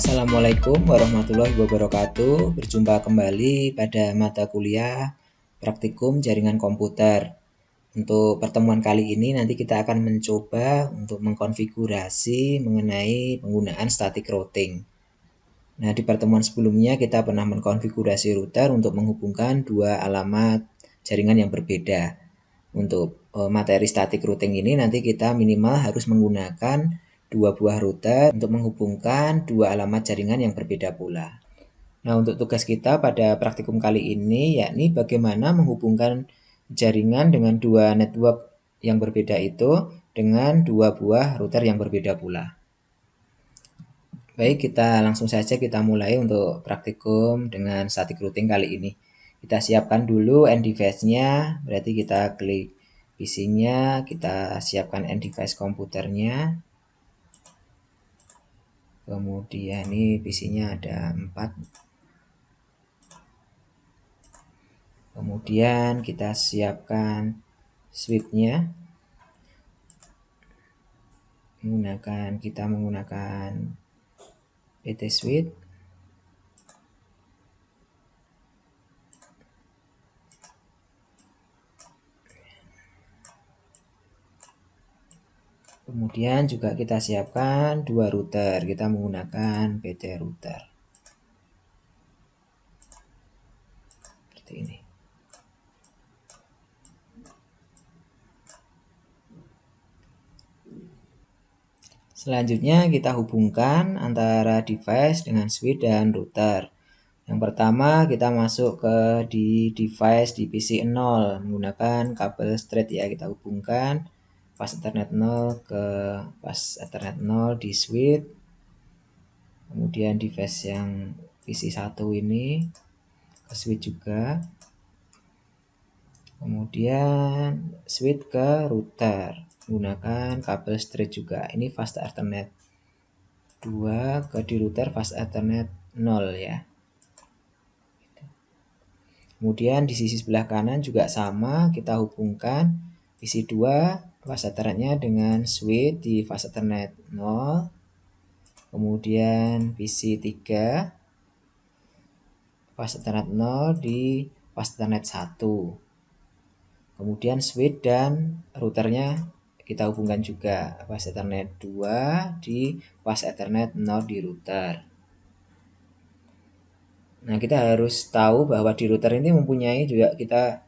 Assalamualaikum warahmatullahi wabarakatuh. Berjumpa kembali pada mata kuliah praktikum jaringan komputer. Untuk pertemuan kali ini nanti kita akan mencoba untuk mengkonfigurasi mengenai penggunaan static routing. Nah, di pertemuan sebelumnya kita pernah mengkonfigurasi router untuk menghubungkan dua alamat jaringan yang berbeda. Untuk materi static routing ini nanti kita minimal harus menggunakan dua buah router untuk menghubungkan dua alamat jaringan yang berbeda pula. Nah, untuk tugas kita pada praktikum kali ini yakni bagaimana menghubungkan jaringan dengan dua network yang berbeda itu dengan dua buah router yang berbeda pula. Baik, kita langsung saja kita mulai untuk praktikum dengan static routing kali ini. Kita siapkan dulu end device-nya, berarti kita klik PC-nya, kita siapkan end device komputernya. Kemudian ini PC-nya ada 4. Kemudian kita siapkan switch-nya. Kita menggunakan PT switch. Kemudian juga kita siapkan dua router. Kita menggunakan PT router. Seperti ini. Selanjutnya kita hubungkan antara device dengan switch dan router. Yang pertama kita masuk ke di device di PC 0 menggunakan kabel straight ya, kita hubungkan fast ethernet 0 ke fast ethernet 0 di switch. Kemudian device yang PC 1 ini ke switch juga. Kemudian switch ke router menggunakan kabel straight juga. Ini fast ethernet 2 ke di router fast ethernet 0 ya. Kemudian di sisi sebelah kanan juga sama, kita hubungkan PC 2 fast ethernetnya dengan switch di fast ethernet 0. Kemudian PC 3 fast ethernet 0 di fast ethernet 1. Kemudian switch dan routernya kita hubungkan juga fast ethernet 2 di fast ethernet 0 di router. Nah, kita harus tahu bahwa di router ini mempunyai juga kita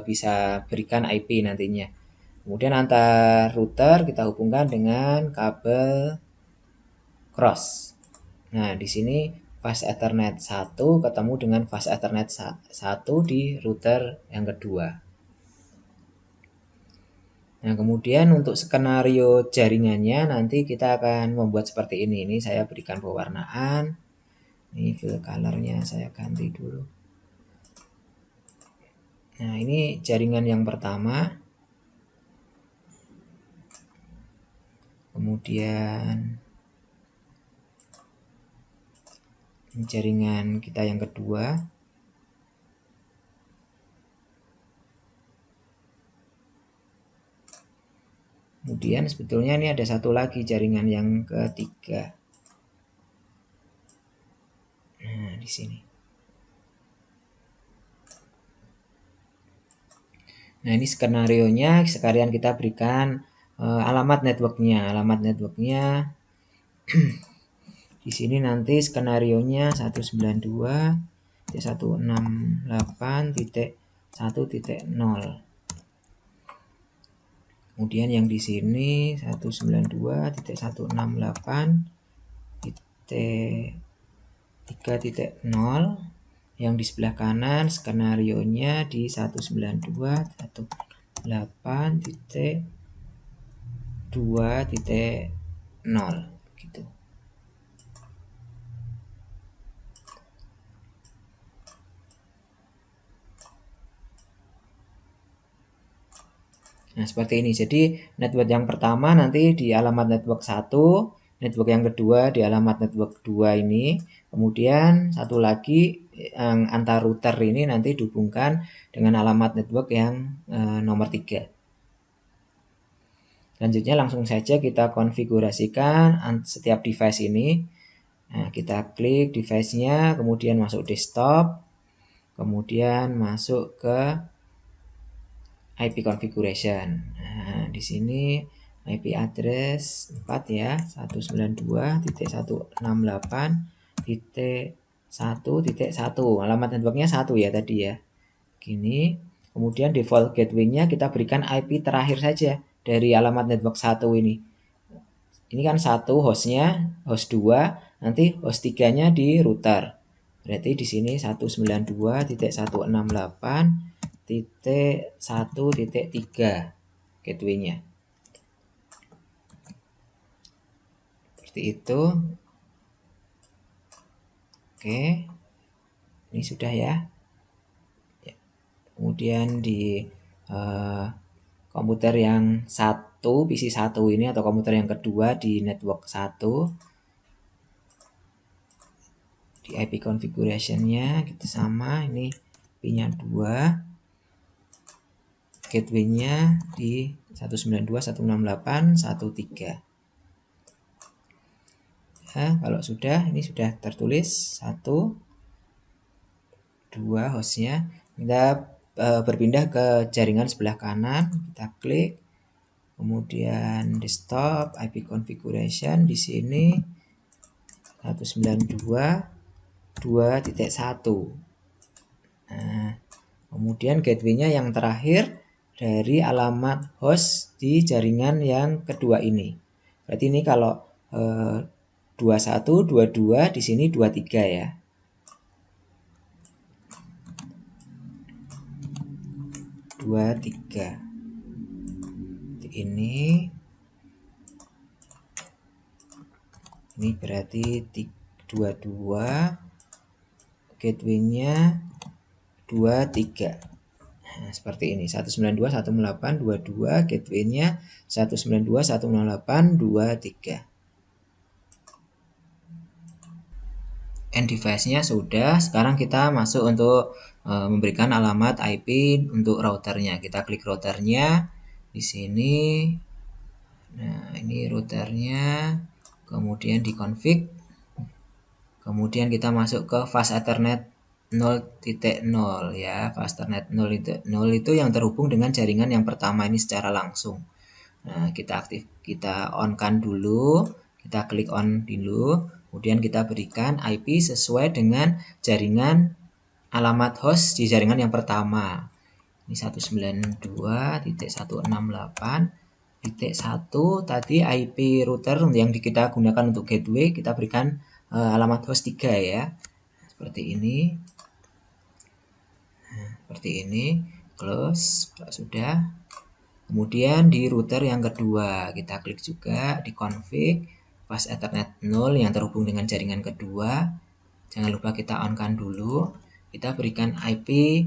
bisa berikan IP nantinya. Kemudian antar router kita hubungkan dengan kabel cross. Nah, di sini fast ethernet 1 ketemu dengan fast ethernet 1 di router yang kedua. Nah, kemudian untuk skenario jaringannya nanti kita akan membuat seperti ini. Ini saya berikan pewarnaan. Ini fill color-nya saya ganti dulu. Nah, ini jaringan yang pertama. Kemudian jaringan kita yang kedua. Kemudian sebetulnya ini ada satu lagi jaringan yang ketiga. Nah, di sini. Nah, ini skenario-nya sekalian kita berikan alamat networknya. Alamat networknya di sini nanti skenario-nya 192.168.1.0. Kemudian yang di sini 192.168.3.0. Yang di sebelah kanan skenario-nya di 192.168.2.0 gitu. Nah, seperti ini. Jadi network yang pertama nanti di alamat network 1, network yang kedua di alamat network 2 ini. Kemudian satu lagi yang antar router ini nanti dihubungkan dengan alamat network yang nomor 3. Selanjutnya langsung saja kita konfigurasikan setiap device ini. Nah, kita klik device-nya, kemudian masuk desktop, kemudian masuk ke IP configuration. Nah, di sini IP address 4 ya, 192.168.1.1. Alamat networknya 1 ya tadi ya. Gini. Kemudian default gateway-nya kita berikan IP terakhir saja dari alamat network 1 ini. Ini kan 1 hostnya, host 2, nanti host 3-nya di router. Berarti di sini 192.168.1.3 gateway-nya. Seperti itu. Oke. Ini sudah ya. Kemudian di komputer yang PC 1 ini atau komputer yang kedua di network 1, di IP configuration-nya kita sama, ini pin-nya 2, gateway-nya di 192.168.1.3. Nah, kalau sudah, ini sudah tertulis 1, 2 hostnya. Kita berpindah ke jaringan sebelah kanan, kita klik, kemudian desktop, IP configuration, di sini 192.2.1. Nah, kemudian gateway-nya yang terakhir dari alamat host di jaringan yang kedua ini. Berarti ini kalau 21, 22, di sini 23 ya. Ini berarti 22, gateway-nya 23. Nah, seperti ini 192.168.22, gateway-nya 192.168.23. End device-nya sudah. Sekarang kita masuk untuk memberikan alamat IP untuk routernya. Kita klik routernya di sini. Nah, ini routernya. Kemudian di config. Kemudian kita masuk ke fast ethernet 0.0 ya. Fast ethernet 0.0 itu yang terhubung dengan jaringan yang pertama ini secara langsung. Nah, kita on-kan dulu. Kita klik on dulu. Kemudian kita berikan IP sesuai dengan jaringan alamat host di jaringan yang pertama. Ini 192.168.1 tadi IP router yang kita gunakan untuk gateway, kita berikan alamat host 3 ya. Seperti ini. Nah, seperti ini. Close, kalau sudah. Kemudian di router yang kedua, kita klik juga di config fast ethernet 0 yang terhubung dengan jaringan kedua. Jangan lupa kita on-kan dulu. Kita berikan IP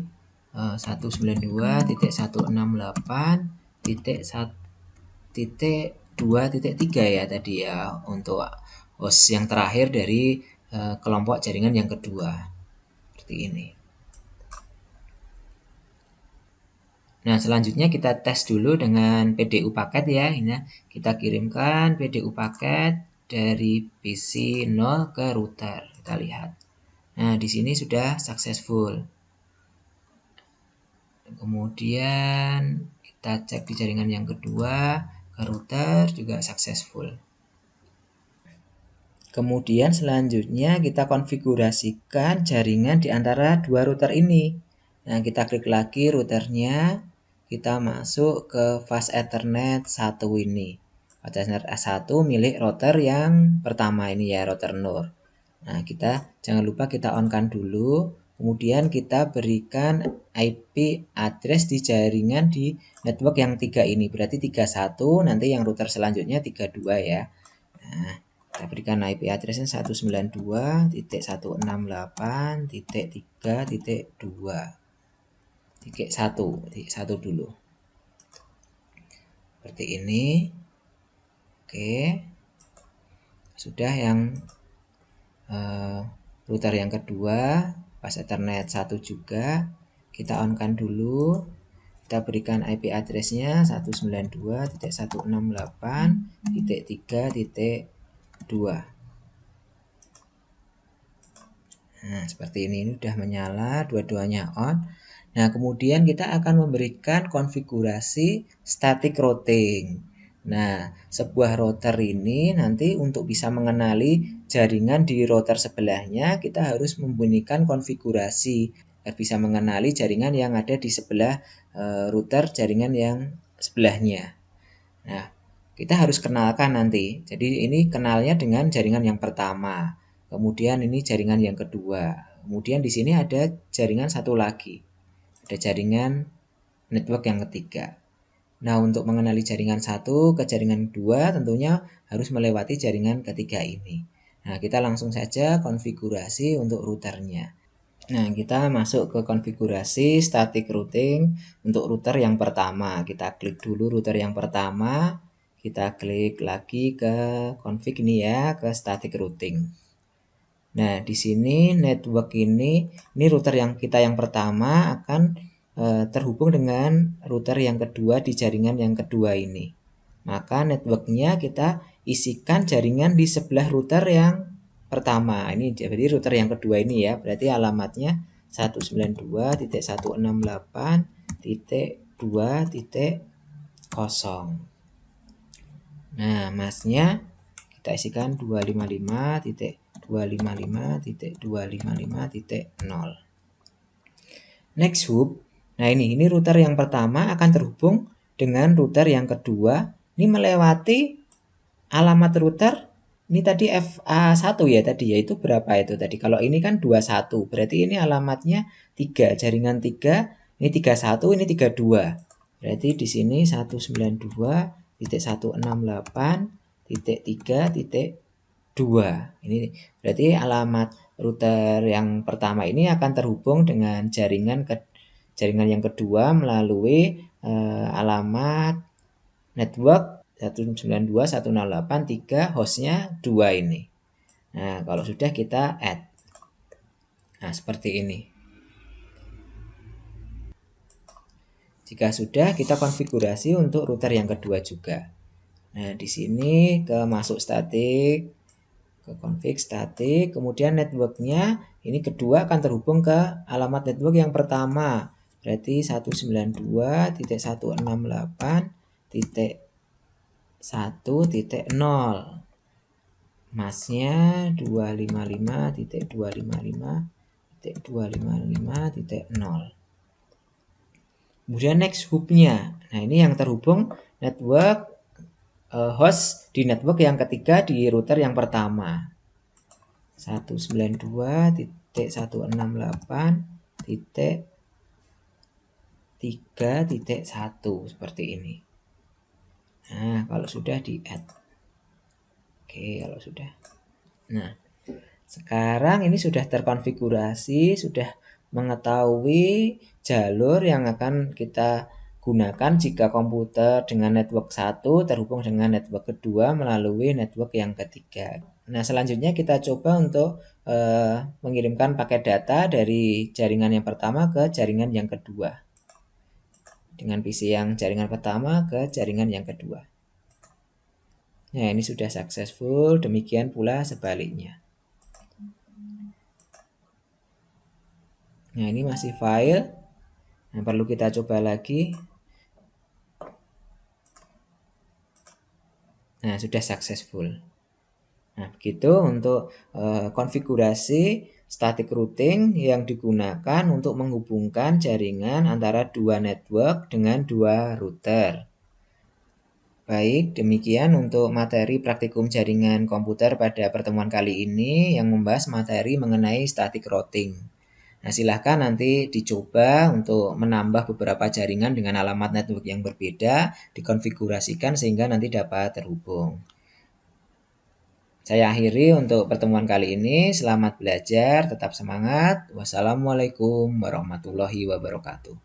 192.168.1.2.3 ya tadi ya, untuk host yang terakhir dari kelompok jaringan yang kedua. Seperti ini. Nah, selanjutnya kita tes dulu dengan PDU paket ya. Ini kita kirimkan PDU paket dari PC 0 ke router. Kita lihat. Nah, di sini sudah successful. Kemudian kita cek di jaringan yang kedua ke router juga successful. Kemudian selanjutnya kita konfigurasikan jaringan di antara dua router ini. Nah, kita klik lagi routernya. Kita masuk ke fast ethernet 1 ini. Fast ethernet 1 milik router yang pertama ini ya, router NUR. Nah, kita jangan lupa kita on-kan dulu. Kemudian kita berikan IP address di jaringan di network yang 3 ini. Berarti 31, nanti yang router selanjutnya 32 ya. Nah, kita berikan IP address-nya 192.168.3.2. Titik 1 dulu. Seperti ini. Oke. Sudah yang router yang kedua, fast ethernet 1 juga. Kita on-kan dulu. Kita berikan IP address-nya 192.168.3.2. Nah, seperti ini udah menyala, dua-duanya on. Nah, kemudian kita akan memberikan konfigurasi static routing. Nah, sebuah router ini nanti untuk bisa mengenali jaringan di router sebelahnya, kita harus membunyikan konfigurasi agar bisa mengenali jaringan yang ada di sebelah router jaringan yang sebelahnya. Nah, kita harus kenalkan nanti. Jadi ini kenalnya dengan jaringan yang pertama. Kemudian ini jaringan yang kedua. Kemudian di sini ada jaringan satu lagi. Ada jaringan network yang ketiga. Nah, untuk mengenali jaringan satu ke jaringan dua tentunya harus melewati jaringan ketiga ini. Nah, kita langsung saja konfigurasi untuk routernya. Nah, kita masuk ke konfigurasi static routing untuk router yang pertama. Kita klik dulu router yang pertama. Kita klik lagi ke config ini ya, ke static routing. Nah, di sini network ini router yang pertama akan terhubung dengan router yang kedua di jaringan yang kedua ini. Maka networknya kita isikan jaringan di sebelah router yang pertama. Ini jadi router yang kedua ini ya. Berarti alamatnya 192.168.2.0. Nah, masnya kita isikan 255.255.255.0. Next hub. Nah, ini router yang pertama akan terhubung dengan router yang kedua. Ini melewati alamat router ini tadi FA1 ya tadi, yaitu berapa itu tadi? Kalau ini kan 21, berarti ini alamatnya 3, jaringan 3, ini 31, ini 32. Berarti di sini 192.168.3.2. Ini berarti alamat router yang pertama ini akan terhubung dengan jaringan yang kedua melalui alamat network 192.168.3 hostnya 2 ini. Nah, kalau sudah kita add. Nah, seperti ini. Jika sudah, kita konfigurasi untuk router yang kedua juga. Nah, di sini ke masuk static, ke config static, kemudian networknya ini kedua akan terhubung ke alamat network yang pertama. Berarti 192.168.1.0. Masnya 255.255.255.0. Kemudian next hubnya. Nah, ini yang terhubung network host di network yang ketiga di router yang pertama. 192.168.3.1 seperti ini. Nah, kalau sudah di add. Oke, kalau sudah. Nah, sekarang ini sudah terkonfigurasi, sudah mengetahui jalur yang akan kita gunakan jika komputer dengan network 1 terhubung dengan network kedua melalui network yang ketiga. Nah, selanjutnya kita coba untuk mengirimkan paket data dari jaringan yang pertama ke jaringan yang kedua. Dengan PC yang jaringan pertama ke jaringan yang kedua. Nah, ini sudah successful, demikian pula sebaliknya. Nah, ini masih file. Nah, perlu kita coba lagi. Nah, sudah successful. Nah, begitu untuk konfigurasi static routing yang digunakan untuk menghubungkan jaringan antara dua network dengan dua router. Baik, demikian untuk materi praktikum jaringan komputer pada pertemuan kali ini yang membahas materi mengenai static routing. Nah, silahkan nanti dicoba untuk menambah beberapa jaringan dengan alamat network yang berbeda, dikonfigurasikan sehingga nanti dapat terhubung. Saya akhiri untuk pertemuan kali ini. Selamat belajar, tetap semangat. Wassalamualaikum warahmatullahi wabarakatuh.